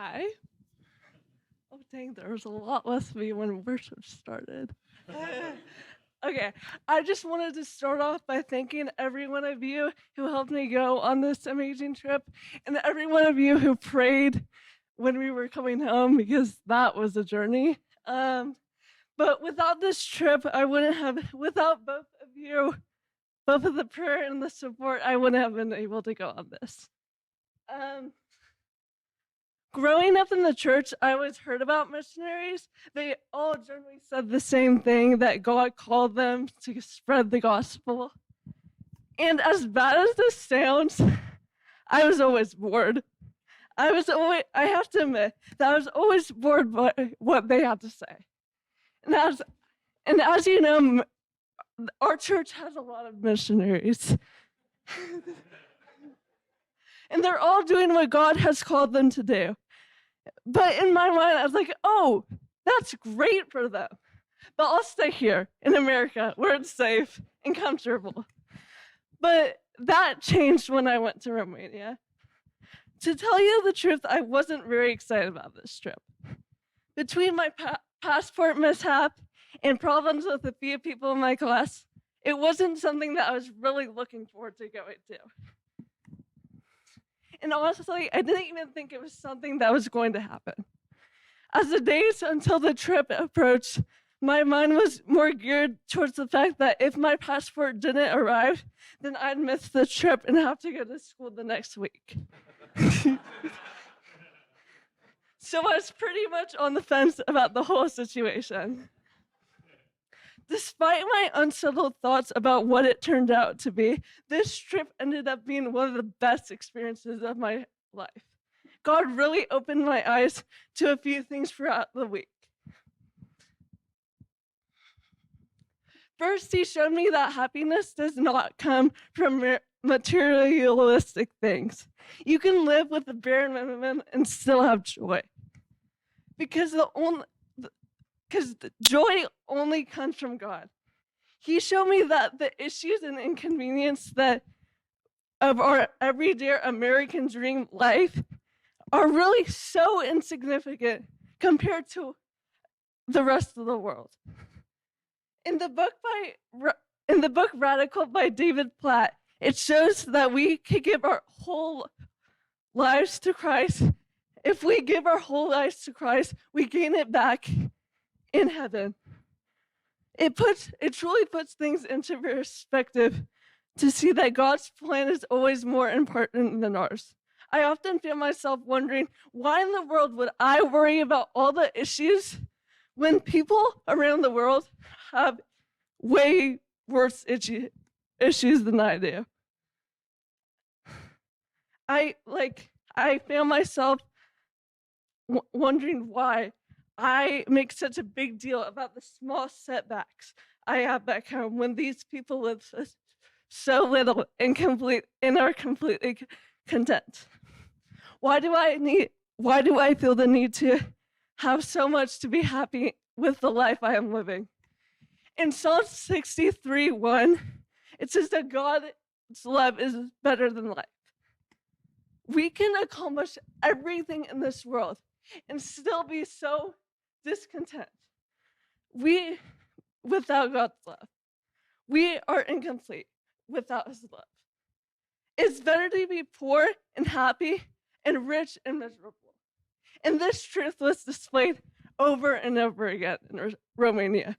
Hi. Oh, dang, there was a lot with me when worship started. Okay, I just wanted to start off by thanking every one of you who helped me go on this amazing trip and every one of you who prayed when we were coming home because that was a journey. But without this trip, I wouldn't have, without both of you, both of the prayer and the support, I wouldn't have been able to go on this. Um, Growing up in the church, I always heard about missionaries. They all generally said the same thing, that God called them to spread the gospel. And as bad as this sounds, I was always bored. I have to admit that I was always bored by what they had to say. And as you know, our church has a lot of missionaries. And they're all doing what God has called them to do. But in my mind, I was like, oh, that's great for them. But I'll stay here in America where it's safe and comfortable. But that changed when I went to Romania. To tell you the truth, I wasn't very excited about this trip. Between my passport mishap and problems with a few people in my class, it wasn't something that I was really looking forward to going to. And honestly, I didn't even think it was something that was going to happen. As the days until the trip approached, my mind was more geared towards the fact that if my passport didn't arrive, then I'd miss the trip and have to go to school the next week. So I was pretty much on the fence about the whole situation. Despite my unsettled thoughts about what it turned out to be, this trip ended up being one of the best experiences of my life. God really opened my eyes to a few things throughout the week. First, he showed me that happiness does not come from materialistic things. You can live with the bare minimum and still have joy. Because the joy only comes from God. He showed me that the issues and inconvenience that of our everyday American dream life are really so insignificant compared to the rest of the world. In the book Radical by David Platt, it shows that we could give our whole lives to Christ. If we give our whole lives to Christ, we gain it back in heaven. It truly puts things into perspective to see that God's plan is always more important than ours. I often feel myself wondering, why in the world would I worry about all the issues when people around the world have way worse issues than I do? I found myself wondering why I make such a big deal about the small setbacks I have back home when these people live so little and are completely content. Why do I feel the need to have so much to be happy with the life I am living? In Psalm 63:1, it says that God's love is better than life. We can accomplish everything in this world and still be so discontent. Without God's love, we are incomplete without his love. It's better to be poor and happy and rich and miserable. And this truth was displayed over and over again in Romania.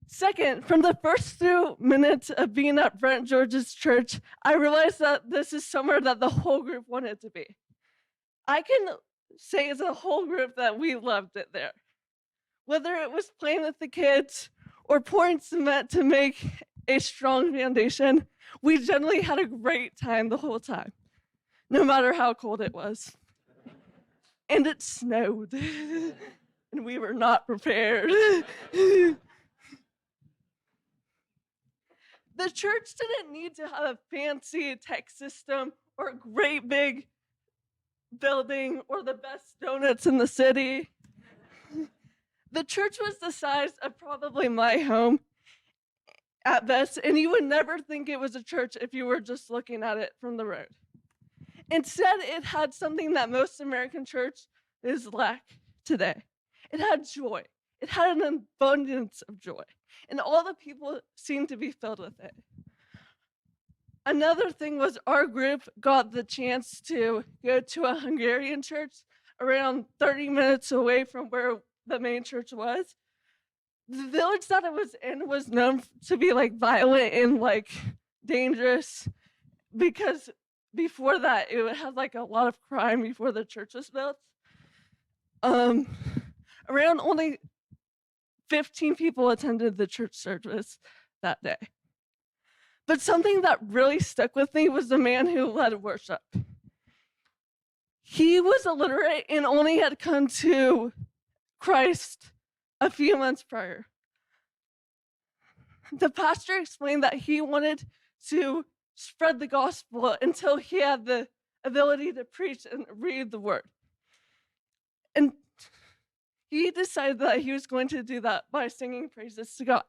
Second, from the first few minutes of being at Brent George's church, I realized that this is somewhere that the whole group wanted to be. I can say as a whole group that we loved it there. Whether it was playing with the kids or pouring cement to make a strong foundation, we generally had a great time the whole time, no matter how cold it was. And it snowed, and we were not prepared. The church didn't need to have a fancy tech system or a great big building or the best donuts in the city. The church was the size of probably my home at best, and you would never think it was a church if you were just looking at it from the road. Instead, it had something that most American churches lack today. It had joy. It had an abundance of joy. And all the people seemed to be filled with it. Another thing was our group got the chance to go to a Hungarian church around 30 minutes away from where the main church was. The village that it was in was known to be like violent and like dangerous because before that it had like a lot of crime before the church was built. Around only 15 people attended the church service that day. But something that really stuck with me was the man who led worship. He was illiterate and only had come to Christ a few months prior. The pastor explained that he wanted to spread the gospel until he had the ability to preach and read the word. And he decided that he was going to do that by singing praises to God.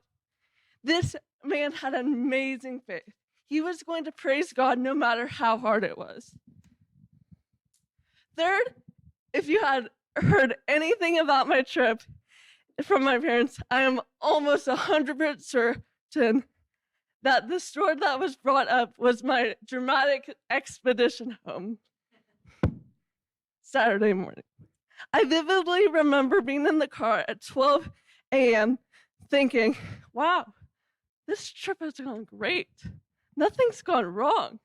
This man had amazing faith. He was going to praise God no matter how hard it was. Third, if you had heard anything about my trip from my parents, I am almost 100% certain that the story that was brought up was my dramatic expedition home Saturday morning. I vividly remember being in the car at 12 a.m. thinking, wow, this trip has gone great. Nothing's gone wrong.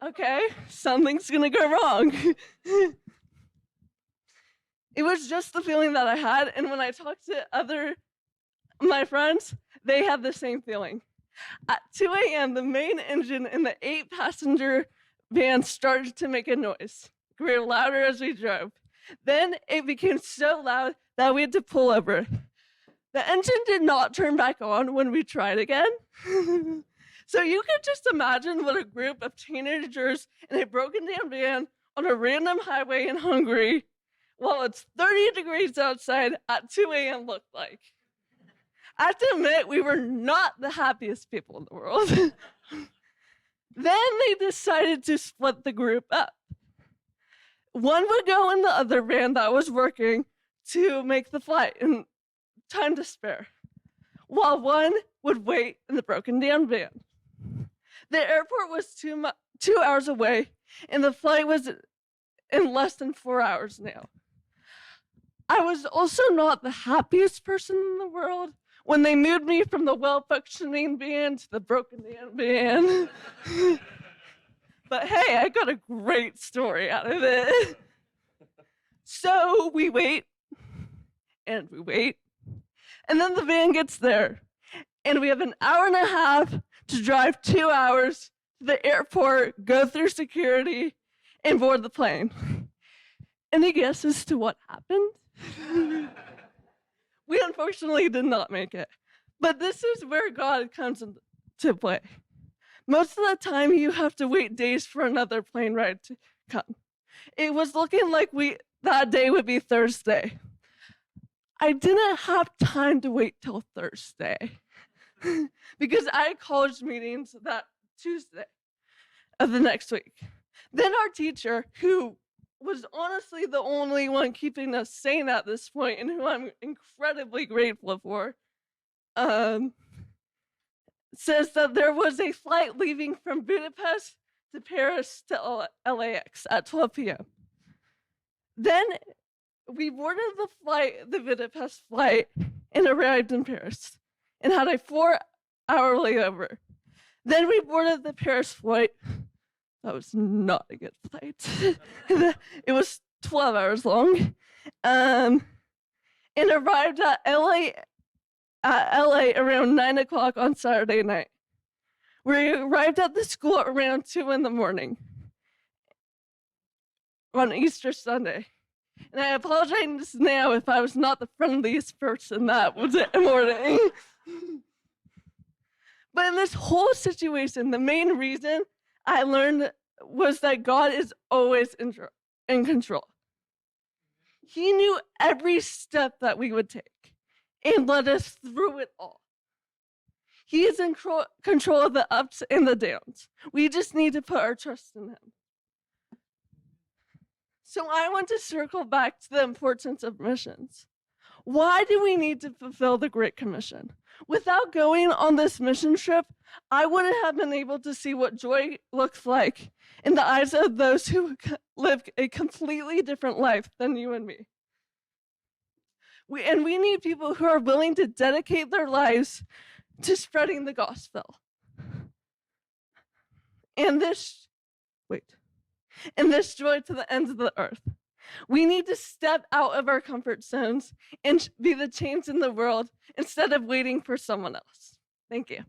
Okay, something's gonna go wrong. It was just the feeling that I had, and when I talked to my friends, they had the same feeling. At 2 a.m., the main engine in the 8-passenger van started to make a noise. It grew louder as we drove. Then it became so loud that we had to pull over. The engine did not turn back on when we tried again. So you could just imagine what a group of teenagers in a broken down van on a random highway in Hungary while it's 30 degrees outside at 2 a.m. looked like. I have to admit, we were not the happiest people in the world. Then they decided to split the group up. One would go in the other van that was working to make the flight in time to spare, while one would wait in the broken down van. The airport was 2 hours away, and the flight was in less than 4 hours now. I was also not the happiest person in the world when they moved me from the well-functioning van to the broken down van. But hey, I got a great story out of it. So we wait, and we wait, and then the van gets there, and we have an hour and a half to drive 2 hours to the airport, go through security, and board the plane. Any guesses to what happened? We unfortunately did not make it. But this is where God comes into play. Most of the time, you have to wait days for another plane ride to come. It was looking like that day would be Thursday. I didn't have time to wait till Thursday because I had college meetings that Tuesday of the next week. Then our teacher, who was honestly the only one keeping us sane at this point and who I'm incredibly grateful for, says that there was a flight leaving from Budapest to Paris to LAX at 12 p.m. Then we boarded the Budapest flight and arrived in Paris and had a 4-hour layover. Then we boarded the Paris flight. That was not a good flight. It was 12 hours long. And arrived at LA around 9 o'clock on Saturday night. We arrived at the school around 2 in the morning on Easter Sunday. And I apologize now if I was not the friendliest person that was that morning. But in this whole situation, the main reason I learned was that God is always in control. He knew every step that we would take and led us through it all. He is in control of the ups and the downs. We just need to put our trust in him. So I want to circle back to the importance of missions. Why do we need to fulfill the Great Commission? Without going on this mission trip, I wouldn't have been able to see what joy looks like in the eyes of those who live a completely different life than you and me. We need people who are willing to dedicate their lives to spreading the gospel. And this joy to the ends of the earth. We need to step out of our comfort zones and be the change in the world instead of waiting for someone else. Thank you.